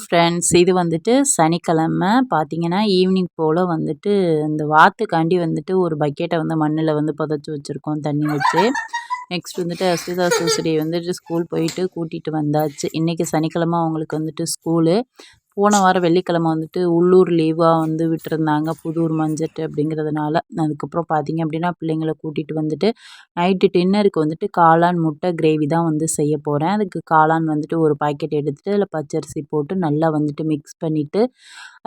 Friends. இது வந்துட்டு சனிக்கிழமை பார்த்தீங்கன்னா, ஈவினிங் போல வந்துட்டு இந்த வாத்துக்காண்டி வந்துட்டு ஒரு பக்கெட்ட வந்து மண்ணுல வந்து புதைச்சு வச்சிருக்கோம் தண்ணி வச்சு. நெக்ஸ்ட் வந்துட்டு அஸ்விதா சூசரிய வந்துட்டு ஸ்கூல் போயிட்டு கூட்டிட்டு வந்தாச்சு. இன்னைக்கு சனிக்கிழமை அவங்களுக்கு வந்துட்டு ஸ்கூலு. போன வாரம் வெள்ளிக்கிழமை வந்துட்டு உள்ளூர் லீவா வந்து விட்டுருந்தாங்க. புதூர் மஞ்சட்டு அப்படிங்கிறதுனால. அதுக்கப்புறம் பார்த்தீங்க அப்படின்னா, பிள்ளைங்கள கூட்டிட்டு வந்துட்டு நைட்டு டின்னருக்கு வந்துட்டு காளான் முட்டை கிரேவி தான் வந்து செய்ய போறேன். அதுக்கு காளான் வந்துட்டு ஒரு பாக்கெட் எடுத்துட்டு, அதில பச்சரிசி போட்டு நல்லா வந்துட்டு மிக்ஸ் பண்ணிட்டு,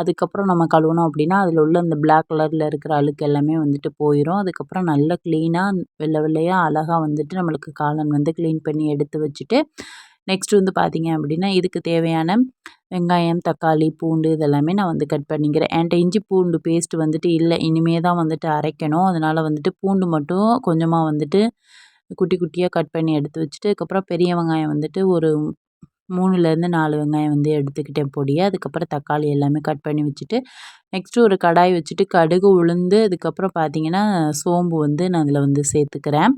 அதுக்கப்புறம் நம்ம கழுவுனோம் அப்படின்னா, அதில உள்ள இந்த பிளாக் கலர்ல இருக்கிற அழுக்கு எல்லாமே வந்துட்டு போயிரும். அதுக்கப்புறம் நல்லா க்ளீனா வெள்ளை வெள்ளையா அழகா வந்துட்டு நம்மளுக்கு காளான் வந்து க்ளீன் பண்ணி எடுத்து வச்சுட்டு, நெக்ஸ்ட் வந்து பார்த்தீங்க அப்படின்னா, இதுக்கு தேவையான வெங்காயம், தக்காளி, பூண்டு இதெல்லாமே நான் வந்து கட் பண்ணிக்கிறேன். என்ட்ட இஞ்சி பூண்டு பேஸ்ட் வந்துட்டு இல்ல. இனிமே தான் வந்துட்டு அரைக்கணும். அதனால வந்துட்டு பூண்டு மட்டும் கொஞ்சமா வந்துட்டு குட்டி குட்டியா கட் பண்ணி எடுத்து வச்சுட்டு, அதுக்கப்புறம் பெரிய வெங்காயம் வந்துட்டு ஒரு 3லேருந்து 4 வெங்காயம் வந்து எடுத்துக்கிட்டேன் பொடியா. அதுக்கப்புறம் தக்காளி எல்லாமே கட் பண்ணி வச்சுட்டு, நெக்ஸ்ட்டு ஒரு கடாய் வச்சுட்டு கடுகு, உளுந்து அதுக்கப்புறம் பார்த்தீங்கன்னா, சோம்பு வந்து நான் அதில வந்து சேர்த்துக்கிறேன்.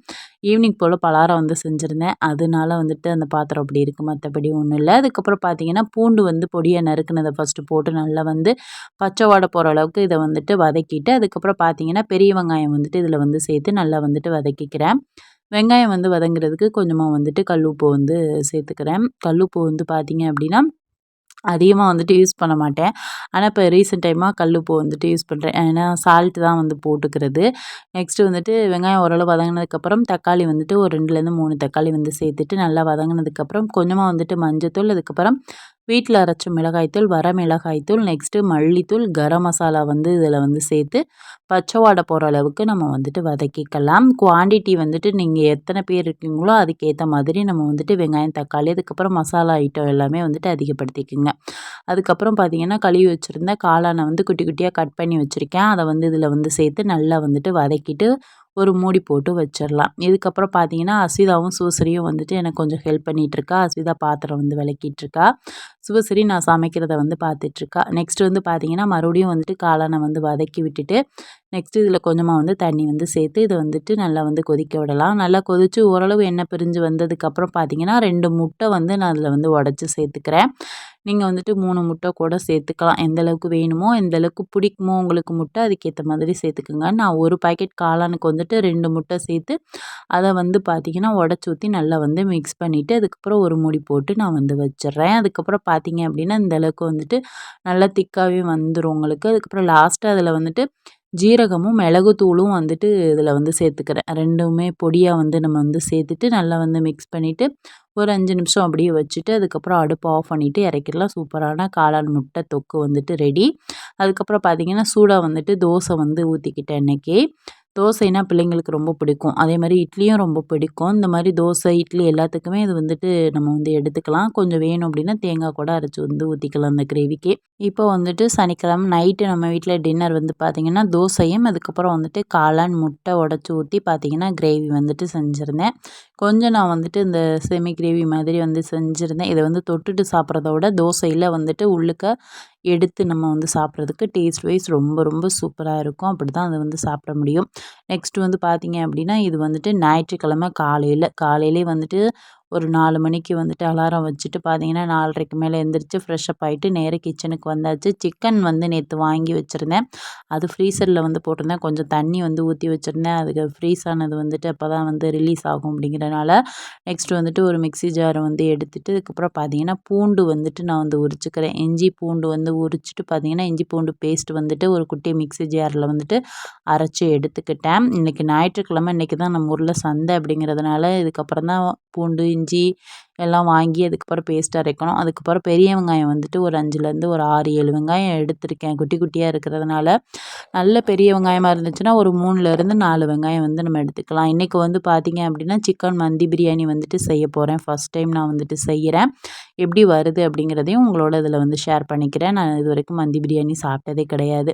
ஈவினிங் போல பலகாரம் வந்து செஞ்சுருந்தேன். அதனால வந்துட்டு அந்த பாத்திரம் அப்படி இருக்கு. மத்தபடி ஒண்ணும் இல்ல. அதுக்கப்புறம் பார்த்தீங்கன்னா, பூண்டு வந்து பொடியா நறுக்குனத ஃபர்ஸ்ட்டு போட்டு நல்லா வந்து பச்சை வாடை போற அளவுக்கு இத வந்துட்டு வதக்கிட்டு, அதுக்கப்புறம் பார்த்தீங்கன்னா, பெரிய வெங்காயம் வந்துட்டு இதில வந்து சேர்த்து நல்லா வந்துட்டு வதக்கிக்கிறேன். வெங்காயம் வந்து வதங்குறதுக்கு கொஞ்சமா வந்துட்டு கல் உப்பு வந்து சேர்த்துக்கிறேன். கல் உப்பு வந்து பார்த்தீங்க அப்படின்னா, அதிகமா வந்துட்டு யூஸ் பண்ண மாட்டேன். ஆனா, இப்போ ரீசென்ட் டைமா கல் உப்பு வந்துட்டு யூஸ் பண்றேன். ஏன்னா, சால்ட் தான் வந்து போட்டுக்கிறது. நெக்ஸ்ட்டு வந்துட்டு வெங்காயம் ஓரளவு வதங்குனதுக்கப்புறம் தக்காளி வந்துட்டு ஒரு 2லேருந்து 3 தக்காளி வந்து சேர்த்துட்டு நல்லா வதங்குனதுக்கப்புறம் கொஞ்சமா வந்துட்டு மஞ்சத்தூள், அதுக்கப்புறம் வீட்ல அரைச்ச மிளகாய்த்தூள், வர மிளகாய்த்தூள், நெக்ஸ்ட்டு மல்லித்தூள், கரம் மசாலா வந்து இதில வந்து சேர்த்து பச்சை வாடை போற அளவுக்கு நம்ம வந்துட்டு வதக்கிக்கலாம். குவாண்டிட்டி வந்துட்டு நீங்க எத்தனை பேர் இருக்கீங்களோ, அதுக்கேத்த மாதிரி நம்ம வந்துட்டு வெங்காயம், தக்காளி, அதுக்கப்புறம் மசாலா ஐட்டம் எல்லாமே வந்துட்டு அதிகப்படுத்திக்கங்க. அதுக்கப்புறம் பார்த்தீங்கன்னா, கழுவி வச்சிருந்த காளான வந்து குட்டி குட்டியா கட் பண்ணி வச்சிருக்கேன். அத வந்து இதில வந்து சேர்த்து நல்லா வந்துட்டு வதக்கிட்டு, ஒரு மூடி போட்டு வச்சிரலாம். இதுக்கப்புறம் பார்த்தீங்கன்னா, அஸ்விதாவும், சூசரியும் வந்துட்டு எனக்கு கொஞ்சம் ஹெல்ப் பண்ணிட்டுருக்கா. அஸ்விதா பாத்திரம் வந்து விளக்கிட்டுருக்கா. சிவசரி நான் சமைக்கிறத வந்து பார்த்துட்ருக்கா. நெக்ஸ்ட் வந்து பார்த்தீங்கன்னா, மறுபடியும் வந்துட்டு காளான வந்து வதக்கி விட்டுட்டு, நெக்ஸ்ட் இதில கொஞ்சமா வந்து தண்ணி வந்து சேர்த்து இத வந்துட்டு நல்லா வந்து கொதிக்க விடலாம். நல்லா கொதிச்சு ஓரளவு எண்ணெய் பிரிஞ்சு வந்ததுக்கப்புறம் பார்த்தீங்கன்னா, 2 முட்டை வந்து நான் அதில வந்து உடைச்சு சேர்த்துக்கிறேன். நீங்க வந்துட்டு 3 முட்டை கூட சேர்த்துக்கலாம். எந்த அளவுக்கு வேணுமோ, எந்த அளவுக்கு பிடிக்குமோ உங்களுக்கு முட்டை, அதுக்கேத்த மாதிரி சேர்த்துக்கங்க. நான் 1 பாக்கெட் காளானுக்கு வந்துட்டு 2 முட்டை சேர்த்து, அத வந்து பார்த்தீங்கன்னா, உடைச்சு ஊத்தி நல்லா வந்து மிக்ஸ் பண்ணிட்டு, அதுக்கப்புறம் ஒரு மூடி போட்டு நான் வந்து வச்சுர்றேன். அதுக்கப்புறம் பார்த்தீங்க அப்படின்னா, இந்த அளவுக்கு வந்துட்டு நல்லா திக்காவே வந்துரும் உங்களுக்கு. அதுக்கப்புறம் லாஸ்ட்டா அதில வந்துட்டு ஜீரகமும், மிளகுத்தூளும் வந்துட்டு இதில வந்து சேர்த்துக்கிறேன். 2மே பொடியா வந்து நம்ம வந்து சேர்த்துட்டு, நல்லா வந்து மிக்ஸ் பண்ணிட்டு, ஒரு 5 நிமிஷம் அப்படியே வச்சுட்டு, அதுக்கப்புறம் அடுப்ப ஆஃப் பண்ணிட்டு இறக்கிடலாம். சூப்பரான காளான் முட்டை தொக்கு வந்துட்டு ரெடி. அதுக்கப்புறம் பார்த்தீங்கன்னா, சூடா வந்துட்டு தோசை வந்து ஊத்திக்கிட்டேன் இன்னைக்கு. தோசைனா பிள்ளைங்களுக்கு ரொம்ப பிடிக்கும். அதேமாரி இட்லியும் ரொம்ப பிடிக்கும். இந்த மாரி தோசை, இட்லி எல்லாத்துக்குமே இது வந்துட்டு நம்ம வந்து எடுத்துக்கலாம். கொஞ்சம் வேணும் அப்படின்னா, தேங்காய் கூட அரைச்சு வந்து ஊத்திக்கலாம் அந்த கிரேவிக்கு. இப்போ வந்துட்டு சனிக்கிழமை நைட்டு நம்ம வீட்ல டின்னர் வந்து பார்த்தீங்கன்னா, தோசையும் அதுக்கப்புறம் வந்துட்டு காளான் முட்டை உடைச்சு ஊத்தி பார்த்தீங்கன்னா, கிரேவி வந்துட்டு செஞ்சிருந்தேன். கொஞ்சம் நான் வந்துட்டு இந்த செமி கிரேவி மாதிரி வந்து செஞ்சிருந்தேன். இத வந்து தொட்டுட்டு சாப்பிட்றத விட தோசையில வந்துட்டு உள்ளுக்க எடுத்து நம்ம வந்து சாப்பிட்றதுக்கு டேஸ்ட் வைஸ் ரொம்ப ரொம்ப சூப்பரா இருக்கும். அப்படிதான் அத வந்து சாப்பிட முடியும். நெக்ஸ்ட் வந்து பார்த்தீங்க அப்படின்னா, இது வந்துட்டு ஞாயிற்றுக்கிழமை காலையிலே வந்துட்டு ஒரு 4 மணிக்கு வந்துட்டு அலாரம் வச்சுட்டு பார்த்தீங்கன்னா, 4:30க்கு மேல எந்திரிச்சு ஃப்ரெஷ் அப் ஆயிட்டு நேரா கிச்சனுக்கு வந்தாச்சு. சிக்கன் வந்து நேத்து வாங்கி வச்சிருந்தேன். அது ஃப்ரீசர்ல வந்து போட்டிருந்தேன். கொஞ்சம் தண்ணி வந்து ஊத்தி வச்சிருந்தேன். அதுக்கு ஃப்ரீஸ் ஆனது வந்துட்டு அப்பதான் வந்து ரிலீஸ் ஆகும் அப்படிங்கிறனால, நெக்ஸ்ட் வந்துட்டு ஒரு மிக்ஸி ஜார வந்து எடுத்துட்டு, அதுக்கப்புறம் பார்த்தீங்கன்னா, பூண்டு வந்துட்டு நான் வந்து உரிச்சுக்கிறேன். இஞ்சி, பூண்டு வந்து உரிச்சுட்டு பார்த்தீங்கன்னா, இஞ்சி பூண்டு பேஸ்ட் வந்துட்டு ஒரு குட்டி மிக்ஸி ஜார்ல வந்துட்டு அரைச்சு எடுத்துக்கிட்டேன். இன்னைக்கு ஞாயிற்றுக்கிழமை, இன்னைக்கு தான் நம்ம ஊர்ல சந்தை அப்படிங்கிறதுனால, இதுக்கப்புறம் தான் பூண்டு, இஞ்சி எல்லாம் வாங்கி அதுக்கப்புறம் பேஸ்ட் அரைக்கணும். அதுக்கப்புறம் பெரிய வெங்காயம் வந்துட்டு ஒரு 5லேருந்து ஒரு 6, 7 வெங்காயம் எடுத்திருக்கேன். குட்டி குட்டியா இருக்கிறதுனால, நல்ல பெரிய வெங்காயமா இருந்துச்சுன்னா, ஒரு 3லேருந்து 4 வெங்காயம் வந்து நம்ம எடுத்துக்கலாம். இன்னைக்கு வந்து பார்த்தீங்க அப்படின்னா, சிக்கன் மந்தி பிரியாணி வந்துட்டு செய்ய போறேன். ஃபர்ஸ்ட் டைம் நான் வந்துட்டு செய்யறேன். எப்படி வருது அப்படிங்கிறதையும் உங்களோட இதில வந்து ஷேர் பண்ணிக்கிறேன். நான் இதுவரைக்கும் மந்தி பிரியாணி சாப்பிட்டதே கிடையாது.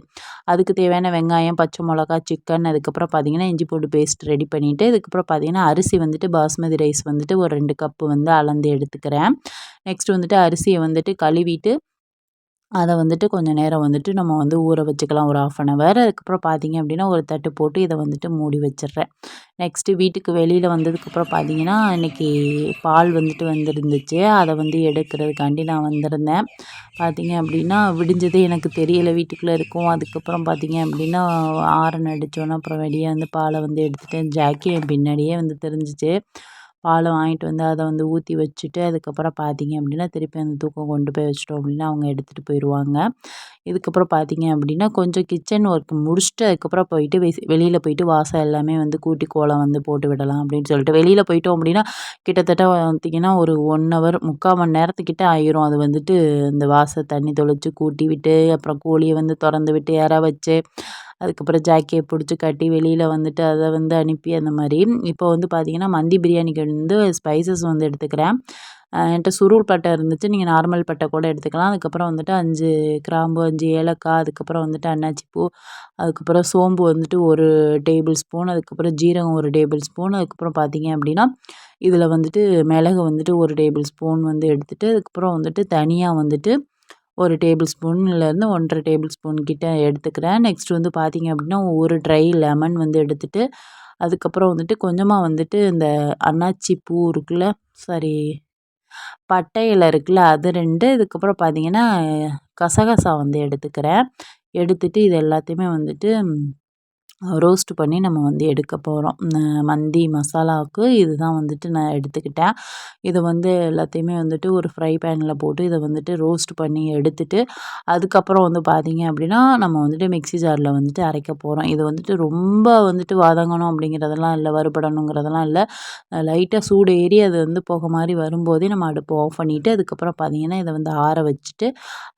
அதுக்கு தேவையான வெங்காயம், பச்சை மிளகா, சிக்கன் அதுக்கப்புறம் பார்த்தீங்கன்னா, இஞ்சி பூண்டு பேஸ்ட் ரெடி பண்ணிட்டு, அதுக்கப்புறம் பார்த்தீங்கன்னா, அரிசி வந்துட்டு பாஸ்மதி ரைஸ் வந்துட்டு ஒரு 2 கப்பு வந்து அளந்து எடுத்துக்கிறேன். நெக்ஸ்ட் வந்துட்டு அரிசிய வந்துட்டு கழுவிட்டு அத வந்துட்டு கொஞ்சம் நேரம் வந்துட்டு நம்ம வந்து ஊற வச்சுக்கலாம் ஒரு 1/2 அன் ஹவர். அதுக்கப்புறம் பார்த்தீங்க அப்படின்னா, ஒரு தட்டு போட்டு இத வந்துட்டு மூடி வச்சுடுறேன். நெக்ஸ்ட்டு வீட்டுக்கு வெளியில வந்ததுக்கப்புறம் பார்த்தீங்கன்னா, இன்னைக்கு பால் வந்துட்டு வந்திருந்துச்சு. அத வந்து எடுக்கிறதுக்காண்டி நான் வந்திருந்தேன். பார்த்தீங்க அப்படின்னா, விடிஞ்சதே எனக்கு தெரியல வீட்டுக்குள்ள இருக்கோம். அதுக்கப்புறம் பார்த்தீங்க அப்படின்னா, ஹாரன் அடிச்சோன அப்புறம் வெளிய வந்து பால வந்து எடுத்துட்டேன். ஜாக்கி என் பின்னாடியே வந்து திரிஞ்சுச்சு. பால வாங்கிட்டு வந்து அத வந்து ஊத்தி வச்சுட்டு, அதுக்கப்புறம் பார்த்தீங்க அப்படின்னா, திருப்பி அந்த தூக்கம் கொண்டு போய் வச்சுட்டோம் அப்படின்னா, அவங்க எடுத்துட்டு போயிருவாங்க. இதுக்கப்புறம் பார்த்தீங்க அப்படின்னா, கொஞ்சம் கிச்சன் ஒர்க் முடிச்சுட்டு அதுக்கப்புறம் போயிட்டு வெளியில போயிட்டு வாசல் எல்லாமே வந்து கூட்டி கோலம் வந்து போட்டு விடலாம் அப்படின்னு சொல்லிட்டு, வெளியில போயிட்டோம் அப்படின்னா, கிட்டத்தட்ட பார்த்தீங்கன்னா, ஒரு 1 ஹவர் 3/4 மணி நேரத்துக்கிட்ட ஆயிரும். அது வந்துட்டு இந்த வாசல் தண்ணி தெளிச்சு கூட்டி விட்டு, அப்புறம் கோழிய வந்து தொறந்து விட்டு எற வச்சு, அதுக்கப்புறம் ஜாக்கிய புடிச்சு கட்டி வெளியில வந்துட்டு அத வந்து அனுப்பி அந்த மாரி. இப்போ வந்து பார்த்தீங்கன்னா, மந்தி பிரியாணிக்கு வந்து ஸ்பைசஸ் வந்து எடுத்துக்கிறேன். என்ட்ட சுருள் பட்டை இருந்துச்சு. நீங்க நார்மல் பட்டை கூட எடுத்துக்கலாம். அதுக்கப்புறம் வந்துட்டு 5 கிராம்பு, 5 ஏலக்காய், அதுக்கப்புறம் வந்துட்டு அன்னாச்சி பூ, அதுக்கப்புறம் சோம்பு வந்துட்டு 1 டேபிள் ஸ்பூன், அதுக்கப்புறம் ஜீரகம் 1 டேபிள் ஸ்பூன், அதுக்கப்புறம் பார்த்தீங்க அப்படின்னா, இதில வந்துட்டு மிளகு வந்துட்டு 1 டேபிள் ஸ்பூன் வந்து எடுத்துட்டு, அதுக்கப்புறம் வந்துட்டு தனியா வந்துட்டு 1 டேபிள் ஸ்பூன்லேருந்து 1 1/2 டேபிள் ஸ்பூன் கிட்ட எடுத்துக்கிறேன். நெக்ஸ்ட் வந்து பார்த்தீங்க அப்படின்னா, 1 ட்ரை லெமன் வந்து எடுத்துட்டு, அதுக்கப்புறம் வந்துட்டு கொஞ்சமா வந்துட்டு இந்த அன்னாச்சி பூ இருக்குல்ல, சாரி பட்டை இலை இருக்குல்ல, அது 2 இதுக்கப்புறம் பார்த்தீங்கன்னா, கசகசா வந்து எடுத்துக்கிறேன். எடுத்துட்டு இது எல்லாத்தையுமே வந்துட்டு ரோஸ்ட் பண்ணி நம்ம வந்து எடுக்க போறோம். மந்தி மசாலாவுக்கு இதுதான் வந்துட்டு நான் எடுத்துக்கிட்டேன். இத வந்து எல்லாத்தையுமே வந்துட்டு ஒரு ஃப்ரை பேன்ல போட்டு இத வந்துட்டு ரோஸ்ட் பண்ணி எடுத்துட்டு, அதுக்கப்புறம் வந்து பார்த்தீங்க அப்படின்னா, நம்ம வந்துட்டு மிக்ஸி ஜார்ல வந்துட்டு அரைக்க போறோம். இது வந்துட்டு ரொம்ப வந்துட்டு வதங்கணும் அப்படிங்கிறதெல்லாம் இல்ல, வறுபடணுங்கிறதெல்லாம் இல்ல. லைட்டா சூடு ஏறி அது வந்து புகை மாரி வரும்போதே நம்ம அடுப்ப ஆஃப் பண்ணிட்டு, அதுக்கப்புறம் பார்த்தீங்கன்னா, இத வந்து ஆற வச்சுட்டு,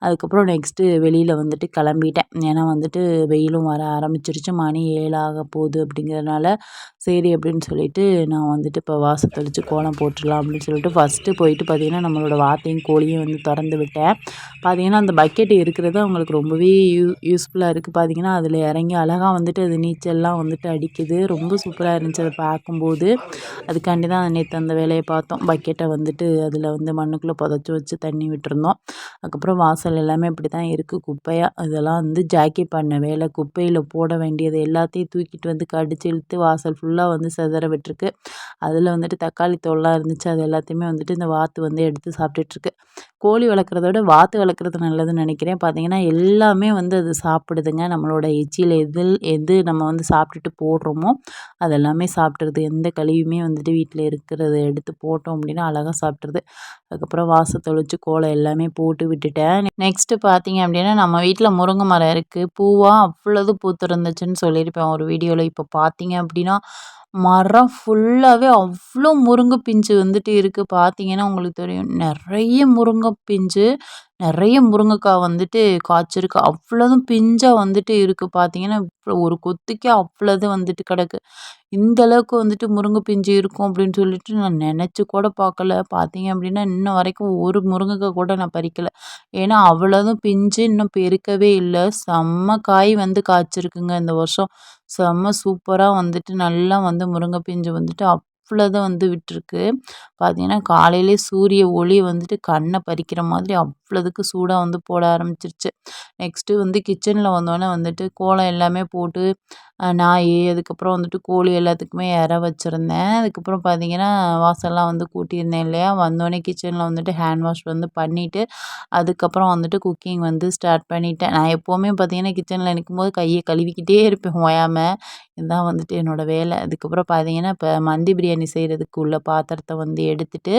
அதுக்கப்புறம் நெக்ஸ்ட்டு வெளியில வந்துட்டு கிளம்பிட்டேன். ஏன்னா வந்துட்டு வெயிலும் வர ஆரம்பிச்சிருச்சு. மணி 7 ஆகப்போகுது அப்படிங்கிறதுனால, சரி அப்படின்னு சொல்லிட்டு நான் வந்துட்டு இப்போ வாசல் தெளிச்சு கோலம் போட்டுடலாம் அப்படின்னு சொல்லிட்டு ஃபஸ்ட்டு போயிட்டு பார்த்தீங்கன்னா, நம்மளோட வாத்தையும் கோழியும் வந்து தொறந்து விட்டேன். பார்த்தீங்கன்னா, அந்த பக்கெட் இருக்கிறது அவங்களுக்கு ரொம்பவே யூஸ்ஃபுல்லா இருக்குது. பார்த்தீங்கன்னா, அதில இறங்கி அழகா வந்துட்டு அது நீச்சல்லாம் வந்துட்டு அடிக்குது. ரொம்ப சூப்பரா இருந்துச்சு அத பார்க்கும்போது. அதுக்காண்டி தான் நேத்து அந்த வேலைய பார்த்தோம். பக்கெட்ட வந்துட்டு அதில வந்து மண்ணுக்குள்ள புதைச்சு வச்சு தண்ணி விட்டுருந்தோம். அதுக்கப்புறம் வாசல் எல்லாமே இப்படி தான் இருக்குது குப்பையா. இதெல்லாம் வந்து ஜாக்கி பண்ண வேலை. குப்பையில போட வேண்டியது எல்லாத்தையும் தூக்கிட்டு வந்து கடிச்சு இழுத்து வாசல் ஃபுல்லா வந்து சிதற விட்டுருக்கு. அதில வந்துட்டு தக்காளி தோல்லாம் இருந்துச்சு. அது எல்லாத்தையுமே வந்துட்டு இந்த வாத்து வந்து எடுத்து சாப்பிட்டுட்டுருக்கு. கோழி வளர்க்குறத விட வாத்து வளர்க்குறது நல்லதுன்னு நினைக்கிறேன். பார்த்தீங்கன்னா, எல்லாமே வந்து அது சாப்பிடுதுங்க. நம்மளோட எச்சில் எது நம்ம வந்து சாப்பிட்டுட்டு போடுறோமோ, அது எல்லாமே சாப்பிட்ருது. எந்த கழிவுமே வந்துட்டு வீட்ல இருக்கிறத எடுத்து போட்டோம் அப்படின்னா, அழகா சாப்பிட்ருது. அதுக்கப்புறம் வாச தெளிச்சு கோலம் எல்லாமே போட்டு விட்டுட்டேன். நெக்ஸ்ட்டு பார்த்தீங்க அப்படின்னா, நம்ம வீட்ல முருங்கை மரம் இருக்கு. பூவா அவ்வளது பூத்திருந்துச்சுன்னு சொல்லியிருப்பேன் ஒரு வீடியோல. இப்போ பார்த்தீங்க அப்படின்னா, மரம் ஃபுல்லாவே அவ்ளோ முருங்கை பிஞ்சு வந்துட்டு இருக்கு. பார்த்தீங்கன்னா உங்களுக்கு தெரியும். நெறைய முருங்கை பிஞ்சு, நெறைய முருங்கைக்காய் வந்துட்டு காய்ச்சிருக்கு. அவ்வளதும் பிஞ்சா வந்துட்டு இருக்கு. பார்த்தீங்கன்னா, ஒரு கொத்துக்கே அவ்வளது வந்துட்டு கிடக்கு. இந்த அளவுக்கு வந்துட்டு முருங்கை பிஞ்சு இருக்கும் அப்படின்னு சொல்லிட்டு நான் நெனச்சு கூட பார்க்கல. பார்த்தீங்க அப்படின்னா, இன்ன வரைக்கும் ஒரு முருங்கைக்காய் கூட நான் பறிக்கல. ஏன்னா, அவ்வளதும் பிஞ்சு இன்னும் பெருக்கவே இல்ல. செம்ம காய் வந்து காய்ச்சிருக்குங்க இந்த வருஷம். செம்ம சூப்பரா வந்துட்டு நல்லா வந்து முருங்கை பிஞ்சு வந்துட்டு அவ்வளதான் வந்து விட்டுருக்கு. பார்த்தீங்கன்னா, காலையிலேயே சூரிய ஒளி வந்துட்டு கண்ண பறிக்கிற மாதிரி அவ்வளதுக்கு சூடா வந்து போட ஆரம்பிச்சிருச்சு. நெக்ஸ்ட்டு வந்து கிச்சன்ல வந்தோனே வந்துட்டு கோலம் எல்லாமே போட்டு நாயி, அதுக்கப்புறம் வந்துட்டு கோழி எல்லாத்துக்குமே எர வச்சிருந்தேன். அதுக்கப்புறம் பார்த்தீங்கன்னா, வாசல்லாம் வந்து கூட்டியிருந்தேன் இல்லையா? வந்தோனே கிச்சன்ல வந்துட்டு ஹேண்ட் வாஷ் வந்து பண்ணிட்டு, அதுக்கப்புறம் வந்துட்டு குக்கிங் வந்து ஸ்டார்ட் பண்ணிட்டேன். நான் எப்பவுமே பார்த்தீங்கன்னா, கிச்சன்ல நிக்கும்போது கைய கழுவிக்கிட்டே இருப்பேன் ஓயாம. இதுதான் வந்துட்டு என்னோட வேலை. அதுக்கப்புறம் பார்த்தீங்கன்னா, இப்ப மந்தி பிரியாணி செய்றதுக்கு உள்ள பாத்திரத்த வந்து எடுத்துட்டு,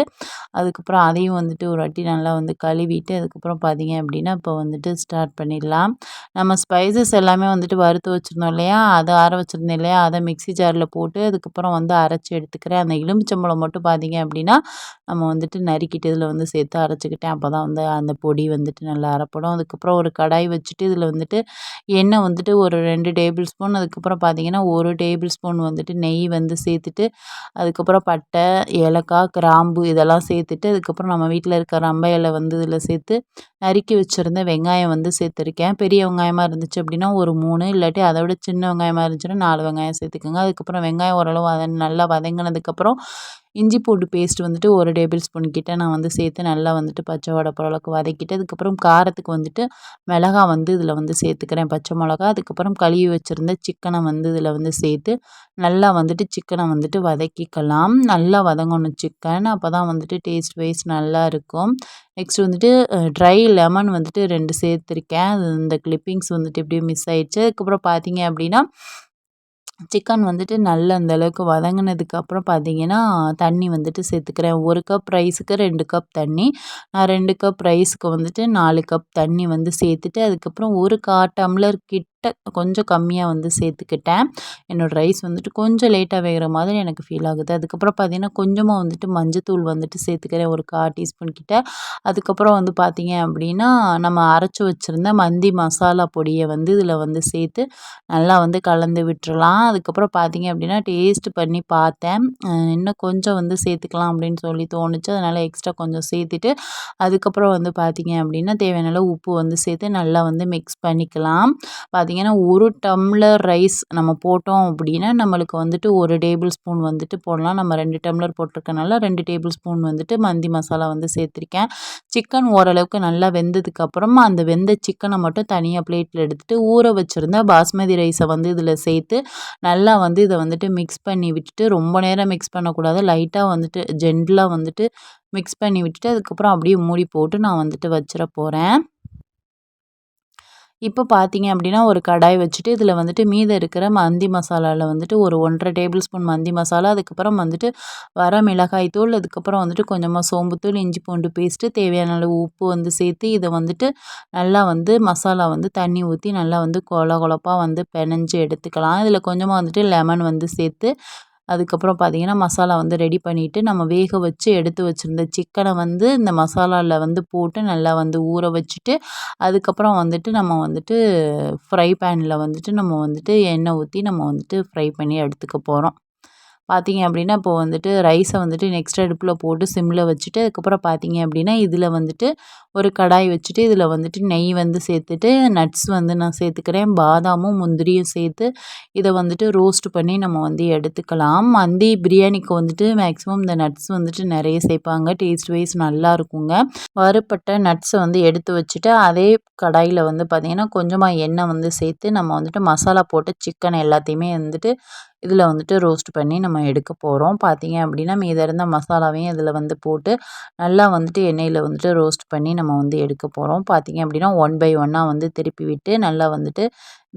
அதுக்கப்புறம் அதையும் வந்துட்டு ஒரு வாட்டி நல்லா வந்து கழுவிட்டு, அதுக்கப்புறம் பார்த்தீங்க அப்படின்னா, இப்போ வந்துட்டு ஸ்டார்ட் பண்ணிடலாம். நம்ம ஸ்பைசஸ் எல்லாமே வந்துட்டு வறுத்து வச்சிருந்தோம் இல்லையா? அத ஆற வச்சிருந்தேன் இல்லையா? அத மிக்ஸி ஜார்ல போட்டு அதுக்கப்புறம் வந்து அரைச்சு எடுத்துக்கிறேன். அந்த எலுமிச்சம்பழம் மட்டும் பார்த்தீங்க அப்படின்னா, நம்ம வந்துட்டு நறுக்கிட்டு இதில வந்து சேர்த்து அரைச்சுக்கிட்டேன். அப்பதான் வந்து அந்த பொடி வந்துட்டு நல்லா அரைப்படும். அதுக்கப்புறம் ஒரு கடாய் வச்சுட்டு இதில வந்துட்டு எண்ணெய் வந்துட்டு ஒரு 2 டேபிள் ஸ்பூன், அதுக்கப்புறம் பார்த்தீங்கன்னா, 1 டேபிள் ஸ்பூன் வந்துட்டு நெய் வந்து சேர்த்துட்டு, அதுக்கப்புறம் பட்டை, ஏலக்காய், கிராம்பு இதெல்லாம் சேர்த்துட்டு, அதுக்கப்புறம் நம்ம வீட்ல இருக்க ரம்ப இலை வந்து இதில சேர்த்து, நறுக்கி வச்சிருந்த வெங்காயம் வந்து சேர்த்துருக்கேன். பெரிய வெங்காயமா இருந்துச்சு அப்படின்னா ஒரு 3, இல்லாட்டி அதை விட சின்ன வெங்காயமா இருந்துச்சுன்னா 4 வெங்காயம் சேர்த்துக்கோங்க. அதுக்கப்புறம் வெங்காயம் ஓரளவு நல்லா வதங்கினதுக்கப்புறம் இஞ்சி பூண்டு பேஸ்ட் வந்துட்டு 1 டேபிள் ஸ்பூன் கிட்ட நான் வந்து சேர்த்து நல்லா வந்துட்டு பச்சை வாடை போகிற அளவுக்கு வதக்கிட்டு, அதுக்கப்புறம் காரத்துக்கு வந்துட்டு மிளகாய் வந்து இதில் வந்து சேர்த்துக்கிறேன், பச்சை மிளகா. அதுக்கப்புறம் கழுவி வச்சுருந்த சிக்கனை வந்து இதில் வந்து சேர்த்து நல்லா வந்துட்டு சிக்கனை வந்துட்டு வதக்கிக்கலாம். நல்லா வதங்கணும் சிக்கன். அப்போ தான் வந்துட்டு டேஸ்ட் வைஸ் நல்லா இருக்கும். நெக்ஸ்ட் வந்துட்டு ட்ரை லெமன் வந்துட்டு 2 சேர்த்துருக்கேன். அது இந்த கிளிப்பிங்ஸ் வந்துட்டு எப்படியும் மிஸ் ஆயிடுச்சு. அதுக்கப்புறம் பார்த்தீங்க அப்படின்னா சிக்கன் வந்துட்டு நல்லா அந்த அளவுக்கு வதங்கினதுக்கப்புறம் பார்த்தீங்கன்னா தண்ணி வந்துட்டு சேர்த்துக்கிறேன். 1 கப் ரைஸுக்கு 2 கப் தண்ணி. நான் 2 கப் ரைஸுக்கு வந்துட்டு 4 கப் தண்ணி வந்து சேர்த்துட்டு, அதுக்கப்புறம் ஒரு 1/4 டம்ளர் கிட்ட கொஞ்சம் கம்மியாக வந்து சேர்த்துக்கிட்டேன். என்னோடய ரைஸ் வந்துட்டு கொஞ்சம் லேட்டாக வேகிற மாதிரி எனக்கு ஃபீல் ஆகுது. அதுக்கப்புறம் பார்த்தீங்கன்னா கொஞ்சமாக வந்துட்டு மஞ்சத்தூள் வந்துட்டு சேர்த்துக்கிறேன், ஒரு 1/4 டீஸ்பூன் கிட்ட. அதுக்கப்புறம் வந்து பார்த்தீங்க அப்படின்னா நம்ம அரைச்சி வச்சுருந்த மந்தி மசாலா பொடியை வந்து இதில் வந்து சேர்த்து நல்லா வந்து கலந்து விட்டுறலாம். அதுக்கப்புறம் பார்த்தீங்க அப்படின்னா டேஸ்ட் பண்ணி பார்த்தேன். இன்னும் கொஞ்சம் வந்து சேர்த்துக்கலாம் அப்படின்னு சொல்லி தோணுச்சு. அதனால் எக்ஸ்ட்ரா கொஞ்சம் சேர்த்துட்டு, அதுக்கப்புறம் வந்து பார்த்தீங்க அப்படின்னா தேவையான அளவு உப்பு வந்து சேர்த்து நல்லா வந்து மிக்ஸ் பண்ணிக்கலாம். பார்த்தீங்கன்னா 1 டம்ளர் ரைஸ் நம்ம போட்டோம் அப்படின்னா நம்மளுக்கு வந்துட்டு 1 டேபிள் ஸ்பூன் வந்துட்டு போடலாம். நம்ம 2 டம்ளர் போட்டிருக்கனால 2 டேபிள் ஸ்பூன் வந்துட்டு மந்தி மசாலா வந்து சேர்த்துருக்கேன். சிக்கன் ஓரளவுக்கு நல்லா வெந்ததுக்கப்புறமா அந்த வெந்த சிக்கனை மட்டும் தனியாக பிளேட்டில் எடுத்துகிட்டு ஊற வச்சுருந்தா பாஸ்மதி ரைஸை வந்து இதில் சேர்த்து நல்லா வந்து இதை வந்துட்டு மிக்ஸ் பண்ணி விட்டுட்டு, ரொம்ப நேரம் மிக்ஸ் பண்ணக்கூடாது, லைட்டாக வந்துட்டு ஜென்டிலாக வந்துட்டு மிக்ஸ் பண்ணி விட்டுட்டு, அதுக்கப்புறம் அப்படியே மூடி போட்டு நான் வந்துட்டு வச்சிட போகிறேன். இப்போ பார்த்தீங்க அப்படின்னா ஒரு கடாய் வச்சுட்டு இதில் வந்துட்டு மீதம் இருக்கிற மந்தி மசாலாவில் வந்துட்டு ஒரு 1 1/2 டேபிள் ஸ்பூன் மந்தி மசாலா, அதுக்கப்புறம் வந்துட்டு வர மிளகாய் தூள், அதுக்கப்புறம் வந்துட்டு கொஞ்சமாக சோம்புத்தூள், இஞ்சி பூண்டு பேஸ்ட்டு, தேவையான அளவு உப்பு வந்து சேர்த்து இதை வந்துட்டு நல்லா வந்து மசாலா வந்து தண்ணி ஊற்றி நல்லா வந்து கொல கொலப்பாக வந்து பெனஞ்சு எடுத்துக்கலாம். இதில் கொஞ்சமாக வந்துட்டு லெமன் வந்து சேர்த்து அதுக்கப்புறம் பார்த்தீங்கன்னா மசாலா வந்து ரெடி பண்ணிவிட்டு நம்ம வேக வச்சு எடுத்து வச்சுருந்த சிக்கனை வந்து இந்த மசாலாவில் வந்து போட்டு நல்லா வந்து ஊற வச்சுட்டு, அதுக்கப்புறம் வந்துட்டு நம்ம வந்துட்டு ஃப்ரை பேனில் வந்துட்டு நம்ம வந்துட்டு எண்ணெய் ஊற்றி நம்ம வந்துட்டு ஃப்ரை பண்ணி எடுத்துக்க போகிறோம். பார்த்தீங்க அப்படின்னா இப்போ வந்துட்டு ரைஸை வந்துட்டு நெக்ஸ்ட் அடுப்பில் போட்டு சிம்மில் வச்சுட்டு, அதுக்கப்புறம் பார்த்தீங்க அப்படின்னா இதில் வந்துட்டு ஒரு கடாய் வச்சுட்டு இதில் வந்துட்டு நெய் வந்து சேர்த்துட்டு நட்ஸ் வந்து நான் சேர்த்துக்கிறேன். பாதாமும் முந்திரியும் சேர்த்து இதை வந்துட்டு ரோஸ்ட் பண்ணி நம்ம வந்து எடுத்துக்கலாம். மந்தி பிரியாணிக்கு வந்துட்டு மேக்ஸிமம் இந்த நட்ஸ் வந்துட்டு நிறைய சேர்ப்பாங்க. டேஸ்ட் வைஸ் நல்லா இருக்குங்க. வறுப்பட்ட நட்ஸை வந்து எடுத்து வச்சுட்டு அதே கடாயில் வந்து பார்த்திங்கன்னா கொஞ்சமாக எண்ணெய் வந்து சேர்த்து நம்ம வந்துட்டு மசாலா போட்டு சிக்கன் எல்லாத்தையுமே வந்துட்டு இதில் வந்துட்டு ரோஸ்ட் பண்ணி நம்ம எடுக்க போகிறோம். பார்த்தீங்க அப்படின்னா மீதம் இருந்த மசாலாவையும் இதில் வந்து போட்டு நல்லா வந்துட்டு எண்ணெயில் வந்துட்டு ரோஸ்ட் பண்ணி நம்ம வந்து எடுக்க போகிறோம். பார்த்தீங்க அப்படின்னா 1 பை 1 வந்து திருப்பி விட்டு நல்லா வந்துட்டு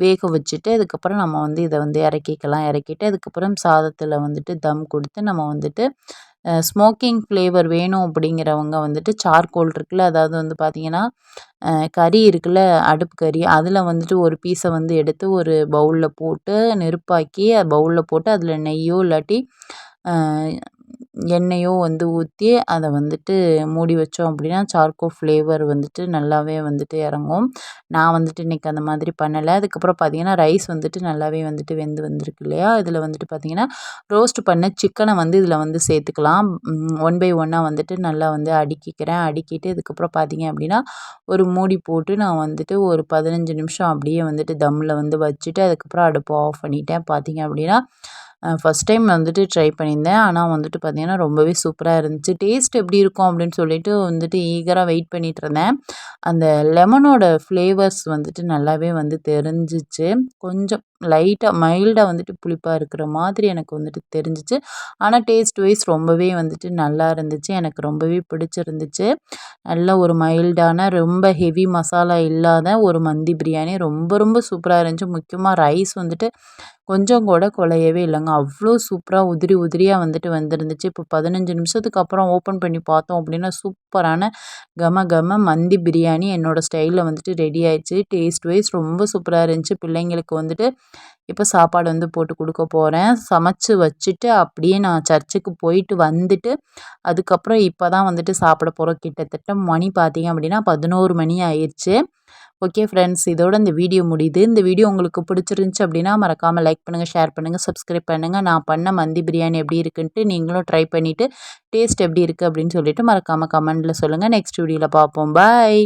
வேக வச்சுட்டு அதுக்கப்புறம் நம்ம வந்து இதை வந்து இறக்கிக்கலாம். இறக்கிட்டு அதுக்கப்புறம் சாதத்தில் வந்துட்டு தம் கொடுத்து நம்ம வந்துட்டு ஸ்மோக்கிங் ஃப்ளேவர் வேணும் அப்படிங்கிறவங்க வந்துட்டு சார்கோல் இருக்குல்ல, அதாவது வந்து பார்த்திங்கன்னா கறி இருக்குல்ல, அடுப்பு கறி, அதில் வந்துட்டு ஒரு பீஸை வந்து எடுத்து ஒரு பவுலில் போட்டு நெருப்பாக்கி பவுலில் போட்டு அதில் நெய்யோ இல்லாட்டி எண்ணெயோ வந்து ஊற்றி அதை வந்துட்டு மூடி வச்சோம் அப்படின்னா சார்கோ ஃப்ளேவர் வந்துட்டு நல்லாவே வந்துட்டு இறங்கும். நான் வந்துட்டு இன்றைக்கி அந்த மாதிரி பண்ணலை. அதுக்கப்புறம் பார்த்திங்கன்னா ரைஸ் வந்துட்டு நல்லாவே வந்துட்டு வெந்து வந்திருக்கு இல்லையா, இதில் வந்துட்டு பார்த்திங்கன்னா ரோஸ்ட் பண்ண சிக்கனை வந்து இதில் வந்து சேர்த்துக்கலாம். 1 பை 1 வந்துட்டு நல்லா வந்து அடுக்கிக்கிறேன். அடுக்கிட்டு இதுக்கப்புறம் பார்த்திங்க அப்படின்னா ஒரு மூடி போட்டு நான் வந்துட்டு ஒரு 15 நிமிஷம் அப்படியே வந்துட்டு தம்மில் வந்து வச்சுட்டு அதுக்கப்புறம் அடுப்பை ஆஃப் பண்ணிட்டேன். பார்த்திங்க அப்படின்னா ஃபஸ்ட் டைம் வந்துட்டு ட்ரை பண்ணியிருந்தேன். ஆனால் வந்துட்டு பார்த்திங்கன்னா ரொம்பவே சூப்பராக இருந்துச்சு. டேஸ்ட் எப்படி இருக்கும் அப்படின்னு சொல்லிட்டு வந்துட்டு ஈகராக வெயிட் பண்ணிகிட்டு இருந்தேன். அந்த லெமனோட ஃப்ளேவர்ஸ் வந்துட்டு நல்லாவே வந்து தெரிஞ்சிச்சு. கொஞ்சம் லைட்டாக மைல்டாக வந்துட்டு புளிப்பாக இருக்கிற மாதிரி எனக்கு வந்துட்டு தெரிஞ்சிச்சு. ஆனால் டேஸ்ட் வைஸ் ரொம்பவே வந்துட்டு நல்லா இருந்துச்சு. எனக்கு ரொம்பவே பிடிச்சிருந்துச்சு. நல்ல ஒரு மைல்டான ரொம்ப ஹெவி மசாலா இல்லாத ஒரு மந்தி பிரியாணி ரொம்ப ரொம்ப சூப்பராக இருந்துச்சு. முக்கியமாக ரைஸ் வந்துட்டு கொஞ்சம் கூட குலையவே இல்லைங்க. அவ்வளோ சூப்பராக உதிரி உதிரியாக வந்துட்டு வந்துருந்துச்சு. இப்போ 15 நிமிஷத்துக்கு அப்புறம் ஓப்பன் பண்ணி பார்த்தோம் அப்படின்னா சூப்பரான கம கம மந்தி பிரியாணி என்னோடய ஸ்டைலில் வந்துட்டு ரெடி ஆயிடுச்சு. டேஸ்ட் வைஸ் ரொம்ப சூப்பராக இருந்துச்சு. பிள்ளைங்களுக்கு வந்துட்டு இப்போ சாப்பாடு வந்து போட்டு கொடுக்க போகிறேன். சமைச்சு வச்சுட்டு அப்படியே நான் சர்ச்சுக்கு போயிட்டு வந்துட்டு அதுக்கப்புறம் இப்போ தான் வந்துட்டு சாப்பிட போகிறோம். கிட்டத்தட்ட மணி பார்த்தீங்க அப்படின்னா 11 மணி ஆயிடுச்சு. ஓகே ஃப்ரெண்ட்ஸ், இதோட இந்த வீடியோ முடியுது. இந்த வீடியோ உங்களுக்கு பிடிச்சிருந்துச்சி அப்படின்னா மறக்காமல் லைக் பண்ணுங்கள், ஷேர் பண்ணுங்கள், சப்ஸ்கிரைப் பண்ணுங்கள். நான் பண்ண மந்தி பிரியாணி எப்படி இருக்குன்ட்டு நீங்களும் ட்ரை பண்ணிவிட்டு டேஸ்ட் எப்படி இருக்குது அப்படின்னு சொல்லிட்டு மறக்காமல் கமெண்டில் சொல்லுங்கள். நெக்ஸ்ட் வீடியோவில் பார்ப்போம். பாய்.